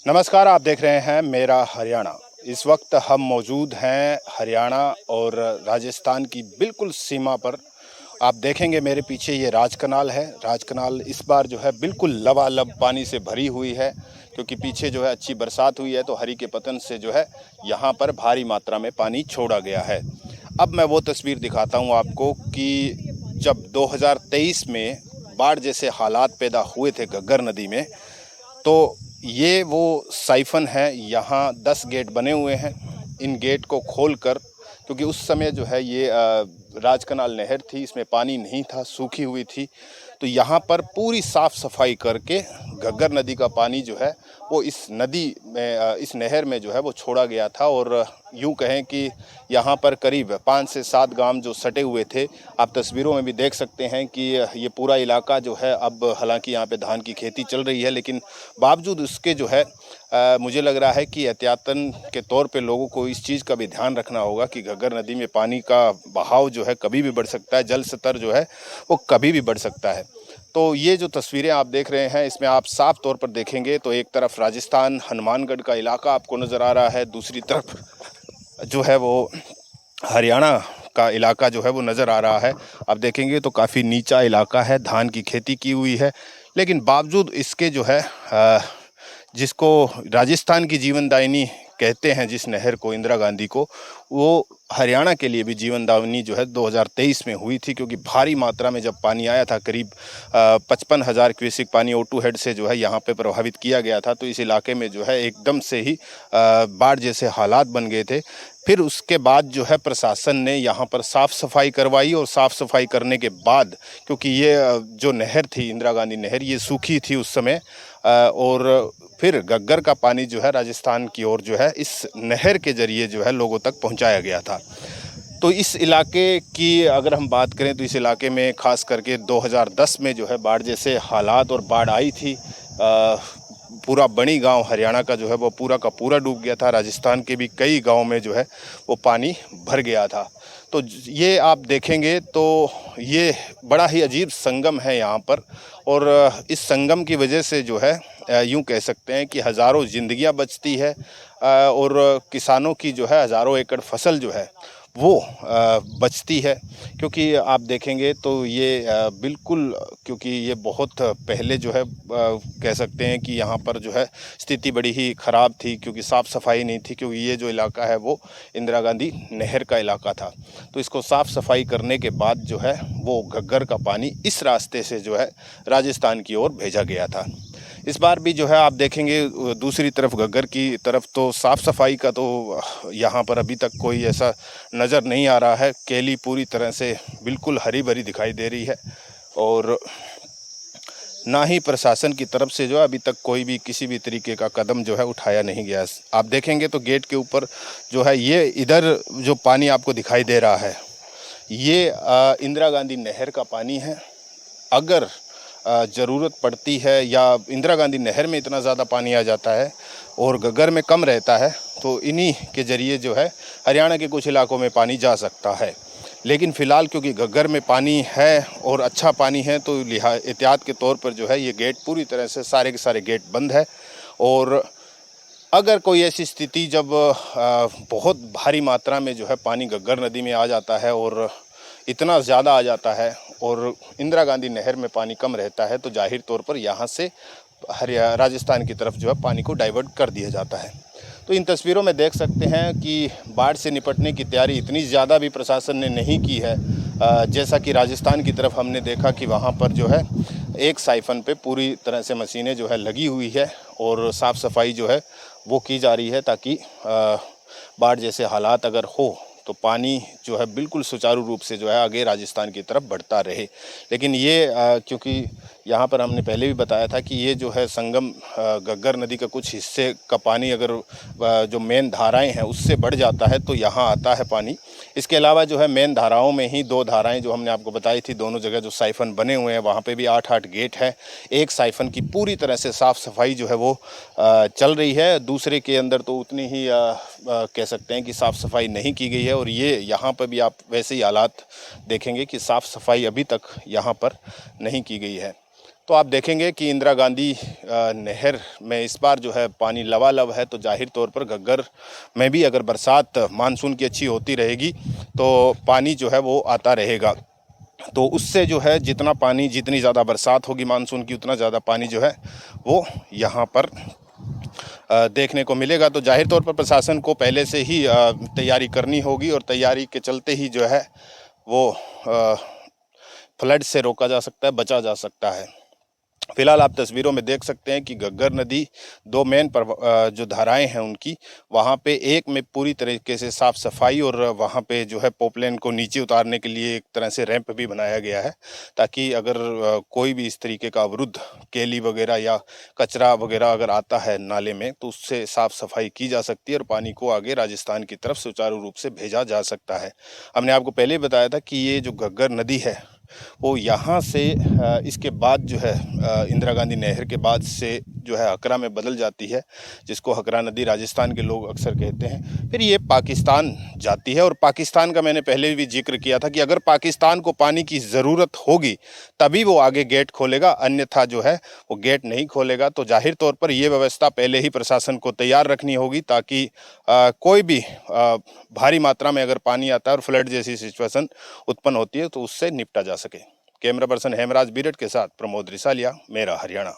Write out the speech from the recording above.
नमस्कार, आप देख रहे हैं मेरा हरियाणा। इस वक्त हम मौजूद हैं हरियाणा और राजस्थान की बिल्कुल सीमा पर। आप देखेंगे मेरे पीछे ये राजकनाल है। राजकनाल इस बार जो है बिल्कुल लबालब पानी से भरी हुई है, क्योंकि पीछे जो है अच्छी बरसात हुई है, तो हरी के पतन से जो है यहाँ पर भारी मात्रा में पानी छोड़ा गया है। अब मैं वो तस्वीर दिखाता हूँ आपको कि जब 2023 में बाढ़ जैसे हालात पैदा हुए थे घग्गर नदी में, तो ये वो साइफन है। यहाँ 10 गेट बने हुए हैं। इन गेट को खोलकर, क्योंकि उस समय जो है ये राजकनाल नहर थी, इसमें पानी नहीं था, सूखी हुई थी, तो यहाँ पर पूरी साफ सफाई करके घग्गर नदी का पानी जो है वो इस नदी में, इस नहर में जो है वो छोड़ा गया था। और यूँ कहें कि यहाँ पर करीब 5 से 7 गांव जो सटे हुए थे, आप तस्वीरों में भी देख सकते हैं कि ये पूरा इलाका जो है, अब हालांकि यहाँ पे धान की खेती चल रही है, लेकिन बावजूद उसके जो है मुझे लग रहा है कि एहतियातन के तौर पे लोगों को इस चीज़ का भी ध्यान रखना होगा कि घग्गर नदी में पानी का बहाव जो है कभी भी बढ़ सकता है, जल स्तर जो है वो कभी भी बढ़ सकता है। तो ये जो तस्वीरें आप देख रहे हैं, इसमें आप साफ तौर पर देखेंगे तो एक तरफ राजस्थान हनुमानगढ़ का इलाका आपको नज़र आ रहा है, दूसरी तरफ जो है वो हरियाणा का इलाका जो है वो नज़र आ रहा है। आप देखेंगे तो काफ़ी नीचा इलाका है, धान की खेती की हुई है, लेकिन बावजूद इसके जो है जिसको राजस्थान की जीवनदायिनी कहते हैं, जिस नहर को, इंदिरा गांधी को, वो हरियाणा के लिए भी जीवनदायिनी जो है 2023 में हुई थी, क्योंकि भारी मात्रा में जब पानी आया था, करीब 55,000 क्यूसेक पानी ओटू हेड से जो है यहाँ पे प्रभावित किया गया था, तो इस इलाके में जो है एकदम से ही बाढ़ जैसे हालात बन गए थे। फिर उसके बाद जो है प्रशासन ने यहाँ पर साफ़ सफाई करवाई, और साफ़ सफाई करने के बाद, क्योंकि ये जो नहर थी, इंदिरा गांधी नहर, ये सूखी थी उस समय, और फिर घग्गर का पानी जो है राजस्थान की ओर जो है इस नहर के ज़रिए जो है लोगों तक पहुंचाया गया था। तो इस इलाके की अगर हम बात करें तो इस इलाके में ख़ास करके 2010 में जो है बाढ़ जैसे हालात और बाढ़ आई थी। पूरा बणी गांव हरियाणा का जो है वो पूरा का पूरा डूब गया था। राजस्थान के भी कई गांव में जो है वो पानी भर गया था। तो ये आप देखेंगे तो ये बड़ा ही अजीब संगम है यहाँ पर, और इस संगम की वजह से जो है यूँ कह सकते हैं कि हज़ारों ज़िंदगियाँ बचती है, और किसानों की जो है हज़ारों एकड़ फसल जो है वो बचती है। क्योंकि आप देखेंगे तो ये बिल्कुल, क्योंकि ये बहुत पहले जो है कह सकते हैं कि यहाँ पर जो है स्थिति बड़ी ही ख़राब थी, क्योंकि साफ़ सफाई नहीं थी, क्योंकि ये जो इलाका है वो इंदिरा गांधी नहर का इलाका था। तो इसको साफ़ सफाई करने के बाद जो है वो घग्गर का पानी इस रास्ते से जो है राजस्थान की ओर भेजा गया था। इस बार भी जो है आप देखेंगे दूसरी तरफ घग्गर की तरफ तो साफ़ सफाई का तो यहाँ पर अभी तक कोई ऐसा नज़र नहीं आ रहा है। केली पूरी तरह से बिल्कुल हरी भरी दिखाई दे रही है, और ना ही प्रशासन की तरफ से जो है अभी तक कोई भी किसी भी तरीके का कदम जो है उठाया नहीं गया। आप देखेंगे तो गेट के ऊपर जो है ये इधर जो पानी आपको दिखाई दे रहा है, ये इंदिरा गांधी नहर का पानी है। अगर ज़रूरत पड़ती है या इंदिरा गांधी नहर में इतना ज़्यादा पानी आ जाता है और घग्गर में कम रहता है, तो इन्हीं के ज़रिए जो है हरियाणा के कुछ इलाकों में पानी जा सकता है। लेकिन फ़िलहाल क्योंकि घग्गर में पानी है और अच्छा पानी है, तो एहतियात के तौर पर जो है ये गेट पूरी तरह से सारे के सारे गेट बंद है। और अगर कोई ऐसी स्थिति जब बहुत भारी मात्रा में जो है पानी घग्गर नदी में आ जाता है और इतना ज़्यादा आ जाता है और इंदिरा गांधी नहर में पानी कम रहता है, तो जाहिर तौर पर यहाँ से राजस्थान की तरफ जो है पानी को डाइवर्ट कर दिया जाता है। तो इन तस्वीरों में देख सकते हैं कि बाढ़ से निपटने की तैयारी इतनी ज़्यादा भी प्रशासन ने नहीं की है। जैसा कि राजस्थान की तरफ हमने देखा कि वहाँ पर जो है एक साइफन पे पूरी तरह से मशीनें जो है लगी हुई है, और साफ़ सफाई जो है वो की जा रही है, ताकि बाढ़ जैसे हालात अगर हो तो पानी जो है बिल्कुल सुचारू रूप से जो है आगे राजस्थान की तरफ बढ़ता रहे। लेकिन ये क्योंकि यहाँ पर हमने पहले भी बताया था कि ये जो है संगम घग्गर नदी का कुछ हिस्से का पानी अगर जो मेन धाराएं हैं उससे बढ़ जाता है तो यहाँ आता है पानी। इसके अलावा जो है मेन धाराओं में ही 2 धाराएं जो हमने आपको बताई थी, दोनों जगह जो साइफन बने हुए हैं वहाँ पे भी 8-8 गेट हैं। एक साइफन की पूरी तरह से साफ़ सफाई जो है वो चल रही है, दूसरे के अंदर तो उतनी ही कह सकते हैं कि साफ़ सफाई नहीं की गई है। और ये यहाँ पर भी आप वैसे ही हालात देखेंगे कि साफ़ सफाई अभी तक यहाँ पर नहीं की गई है। तो आप देखेंगे कि इंदिरा गांधी नहर में इस बार जो है पानी लबालब है, तो जाहिर तौर पर घग्गर में भी अगर बरसात मानसून की अच्छी होती रहेगी तो पानी जो है वो आता रहेगा। तो उससे जो है जितना पानी, जितनी ज़्यादा बरसात होगी मानसून की, उतना ज़्यादा पानी जो है वो यहाँ पर देखने को मिलेगा। तो जाहिर तौर पर प्रशासन को पहले से ही तैयारी करनी होगी और तैयारी के चलते ही जो है वो फ्लड से रोका जा सकता है, बचा जा सकता है। फिलहाल आप तस्वीरों में देख सकते हैं कि घग्गर नदी दो मेन जो धाराएं हैं उनकी, वहाँ पे एक में पूरी तरीके से साफ सफाई और वहाँ पे जो है पोपलेन को नीचे उतारने के लिए एक तरह से रैंप भी बनाया गया है, ताकि अगर कोई भी इस तरीके का अवरुद्ध केली वगैरह या कचरा वगैरह अगर आता है नाले में तो उससे साफ सफाई की जा सकती है और पानी को आगे राजस्थान की तरफ सुचारू रूप से भेजा जा सकता है। हमने आपको पहले ही बताया था कि ये जो घग्गर नदी है वो यहाँ से इसके बाद जो है इंदिरा गांधी नहर के बाद से जो है हकरा में बदल जाती है, जिसको हकरा नदी राजस्थान के लोग अक्सर कहते हैं। फिर ये पाकिस्तान जाती है और पाकिस्तान का मैंने पहले भी जिक्र किया था कि अगर पाकिस्तान को पानी की ज़रूरत होगी तभी वो आगे गेट खोलेगा, अन्यथा जो है वो गेट नहीं खोलेगा। तो जाहिर तौर पर ये व्यवस्था पहले ही प्रशासन को तैयार रखनी होगी, ताकि कोई भी भारी मात्रा में अगर पानी आता है और फ्लड जैसी सिचुएशन उत्पन्न होती है तो उससे निपटा जा सके। कैमरा पर्सन हेमराज बीरट के साथ प्रमोद रिसालिया, मेरा हरियाणा।